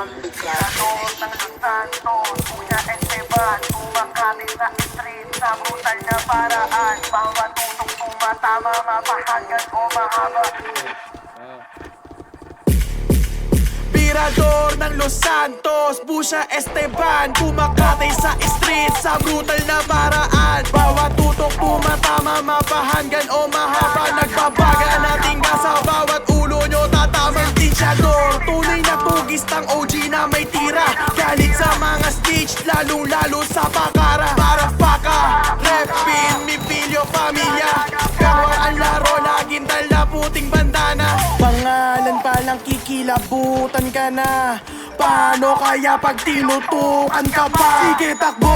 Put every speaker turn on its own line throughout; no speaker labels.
Tirador ng Los Santos, Kuya Esteban, kumakati sa street sa brutal na paraan. Bawat tutok tumatama, mapahagan o mahaba.
Tirador ng Los Santos, Kuya Esteban, kumakatay sa street sa brutal na paraan. Bawat tutok tumatama, mapahangan o mahaba. Nagbabaga nating sa bawat ulo nyo, tatamang tirador. Tunay na tugistang OG na may tira, galit sa mga stage, lalong lalo sa pakara. Para paka, repin, mi pilyo, pamilya, gawang ang laro, laging dala puting bandana. Pangalan palang kikilabutan ka na, paano kaya pag tinutukan ka pa? Sige takbo,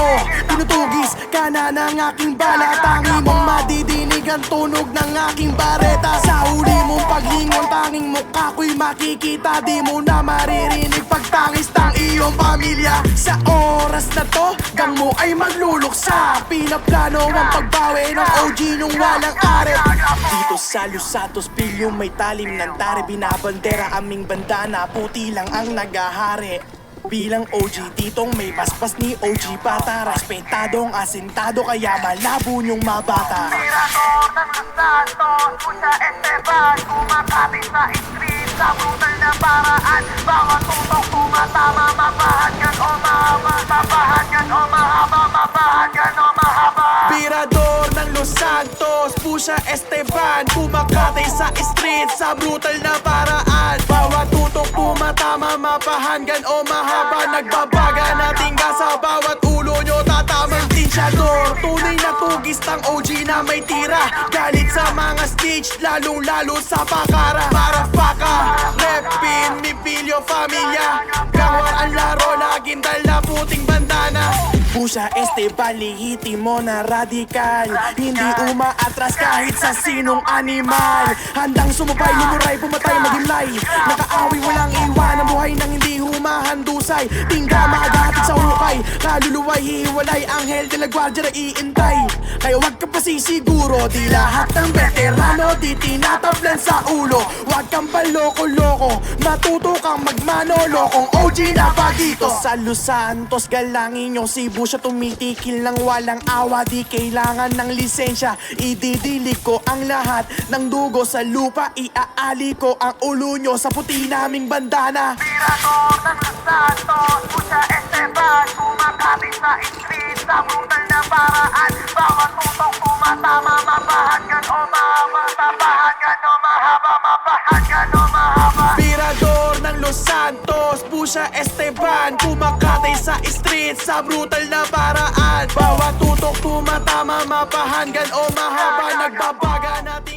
tinutugis ka na ng aking bala. Tangi mong madidinig ang tunog ng aking bareta. Sa huli mong paglingon, tanging mukha ko'y makikita. Di mo na maririnig pagtangis ng iyong pamilya. Sa oras na to, gang mo ay magluluksa. Pinaplano ang pagbawi ng OG nung walang aret. Dito sa Los Santos, pilyo may talim ng tare. Binabandera aming bandana, puti lang ang nagahari. Bilang OG, ditong may paspas ni OG Bata. Respetadong asintado, kaya malabo nyong mabata.
Tirador ng Los Santos, Kuya Esteban, kumakati sa street sa brutal na paraan. Bawat tutok tumatama, mapahagan o mahaba. Mapahagan o mahaba, mapahagan o mahaba.
Tirador ng Los Santos, Kuya Esteban, kumakatay sa street sa brutal na paraan. Bawat tutok tumatama, mapahangan o mahaba. Nagbabaga nating sa bawat ulo nyo, tatamang tirador. Tunay na tugistang OG na may tira, galit sa mga stage, lalong lalo sa pakara. Para paka, repin, mi pilyo, pamilya, gawang ang laro, laging dala puting bandana. Kuya Esteban, lihitin mo na radikal, hindi umaatras kahit sa sinong animal. Handang sumubay, lumuray, pumatay, maghimlay. Nakaaway, walang iwan ang buhay nang hindi humahandusay. Tingga magahatid sa hukay, kaluluway, hihiwalay. Anghel de la Guardia na iintay. Kaya wag ka pa sisiguro, di lahat ng veterano di tinatablan sa ulo. Wag kang paloko-loko, matuto kang magmanolo. Kung OG na pa dito sa Los Santos, galangin yung Cebu siya tumitikil ng walang awa. Di kailangan ng lisensya, ididilig ko ang lahat ng dugo sa lupa. Iaali ko ang ulo nyo sa puti naming bandana.
Tirador ng Los Santos, Kuya Esteban, kumakati sa street sa brutal na paraan. Bawat tutok tumatama, mapahagan o mahaba. Mapahagan o mahaba, mapahagan o mahaba.
Tirador ng Los Santos, Kuya Esteban, kumakatay sa street sa brutal na paraan. Bawat tutok tumatama, mapahangan o mahaba. Nagbabaga natin